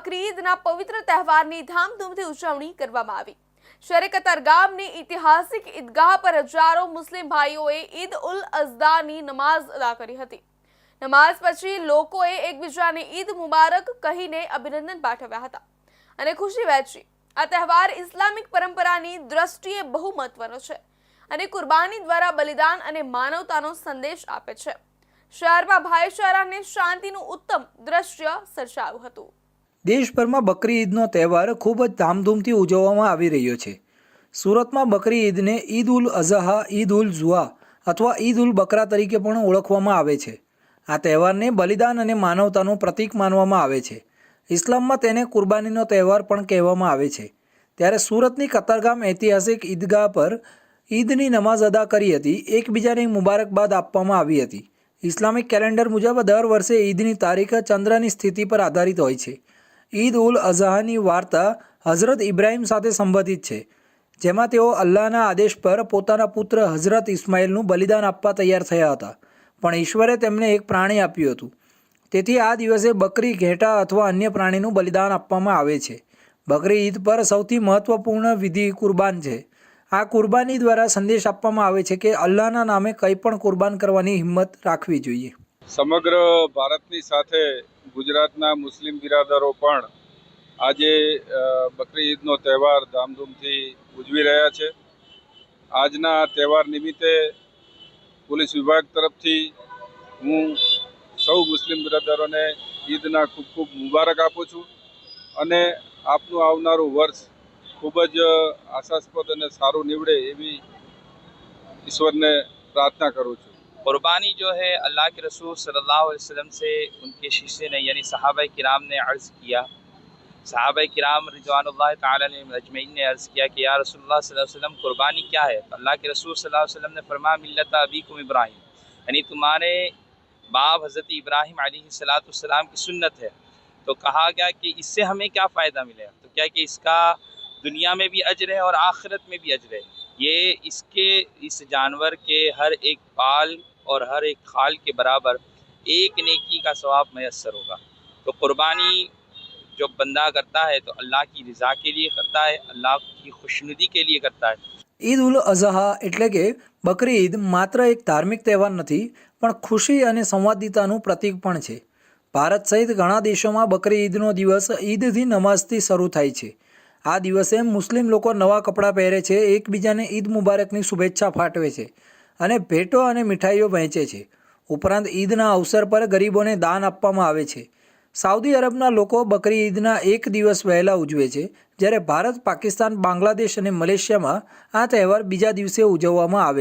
બકરી ઈદના પવિત્ર તહેવારની ધામધૂમથી ઉજવણી કરવામાં આવી। શહેર કતારગામની ઐતિહાસિક ઈદગાહ પર હજારો મુસ્લિમ ભાઈઓએ ઈદ ઉલ અઝહાની નમાઝ અદા કરી હતી। નમાઝ પછી લોકોએ એકબીજાને ઈદ મુબારક કહીને અભિનંદન પાઠવ્યા હતા અને ખુશી વહેંચી। આ તહેવાર ઇસ્લામિક પરંપરાની દ્રષ્ટિએ બહુ મહત્વનો છે અને કુરબાની દ્વારા બલિદાન અને માનવતાનો સંદેશ આપે છે। શહેરમાં ભાઈચારાને શાંતિનું ઉત્તમ દ્રશ્ય સર્જાયું હતું। દેશભરમાં બકરી ઈદનો તહેવાર ખૂબ જ ધામધૂમથી ઉજવવામાં આવી રહ્યો છે। સુરતમાં બકરી ઈદને ઈદ ઉલ અઝહા, ઈદ ઉલ ઝુઆ અથવા ઈદ ઉલ બકરા તરીકે પણ ઓળખવામાં આવે છે। આ તહેવારને બલિદાન અને માનવતાનું પ્રતીક માનવામાં આવે છે। ઇસ્લામમાં તેને કુરબાનીનો તહેવાર પણ કહેવામાં આવે છે। ત્યારે સુરતની કતારગામ ઐતિહાસિક ઈદગાહ પર ઈદની નમાઝ અદા કરી હતી। એકબીજાને મુબારકબાદ આપવામાં આવી હતી। ઇસ્લામિક કેલેન્ડર મુજબ દર વર્ષે ઈદની તારીખ ચંદ્રની સ્થિતિ પર આધારિત હોય છે। ઈદ ઉલ અઝહાની વાર્તા હઝરત ઇબ્રાહીમ સાથે સંબંધિત છે, જેમાં તેઓ અલ્લાહના આદેશ પર પોતાના પુત્ર હઝરત ઇસ્માઇલનું બલિદાન આપવા તૈયાર થયા હતા, પણ ઈશ્વરે તેમને એક પ્રાણી આપ્યું હતું। તેથી આ દિવસે બકરી, ઘેટાં અથવા અન્ય પ્રાણીનું બલિદાન આપવામાં આવે છે। બકરી ઈદ પર સૌથી મહત્વપૂર્ણ વિધિ કુરબાન છે। આ કુરબાની દ્વારા સંદેશ આપવામાં આવે છે કે અલ્લાહના નામે કંઈ પણ કુરબાન કરવાની હિંમત રાખવી જોઈએ। સમગ્ર ભારતની સાથે ગુજરાતના મુસ્લિમ બિરાદરો પણ આજે બકરી ઈદનો તહેવાર ધામધૂમથી ઉજવી રહ્યા છે। આજના તહેવાર નિમિત્તે પોલીસ વિભાગ તરફથી હું સૌ મુસ્લિમ બિરાદરોને ઈદના ખૂબ ખૂબ મુબારક આપું છું અને આપનું આવનારું વર્ષ ખૂબ જ આશાસ્પદ અને સારું નીવડે એવી ईश्वर ने प्रार्थना करूँ छूँ। कुर्बानी जो है अल्लाह के रसूल सल्लल्लाहु अलैहि वसल्लम से उनके शिष्य ने यानी सहाबा किराम ने अर्ज़ किया। सहाबा किराम रिज़वानुल्लाह ताला अलैहिम अजमईन ने अर्ज़ किया कि या रसूलुल्लाह सल्लल्लाहु अलैहि वसल्लम कुर्बानी क्या है? तो अल्लाह के रसूल सल्लल्लाहु अलैहि वसल्लम ने फरमाया मिल्लत अबीकुम इब्राहिम, यानी तुम्हारे बाप हज़रत इब्राहिम अलैहिस्सलाम की सुन्नत है। तो कहा गया कि इससे हमें क्या फ़ायदा मिलेगा? तो क्या कि इसका दुनिया में भी अज्र है और आखिरत में भी अज्र है। ये इसके इस जानवर के हर एक पाल और हर एक खाल के बराबर एक नेकी का सवाब मैसर होगा। तो कुर्बानी जो बंदा करता है तो अल्लाह की रज़ा के लिए करता है, अल्लाह की खुशनुदी के लिए करता है। ઈદ ઉલ અઝહા એટલે કે બકરી ઈદ માત્ર એક ધાર્મિક તહેવાર નથી, પણ ખુશી અને સંવાદિતાનું પ્રતીક પણ છે। ભારત સહિત ઘણા દેશોમાં બકરી ઈદનો દિવસ ઈદથી નમાઝથી શરૂ થાય છે। આ દિવસે મુસ્લિમ લોકો નવા કપડાં પહેરે છે, એકબીજાને ઈદ મુબારકની શુભેચ્છા પાઠવે છે અને ભેટો અને મીઠાઈઓ વહેંચે છે। ઉપરાંત ઈદના અવસર પર ગરીબોને દાન આપવામાં આવે છે। સાઉદી અરબના લોકો બકરી ઈદના એક દિવસ વહેલા ઉજવે છે, જ્યારે ભારત, પાકિસ્તાન, બાંગ્લાદેશ અને મલેશિયામાં આ તહેવાર બીજા દિવસે ઉજવવામાં આવે છે।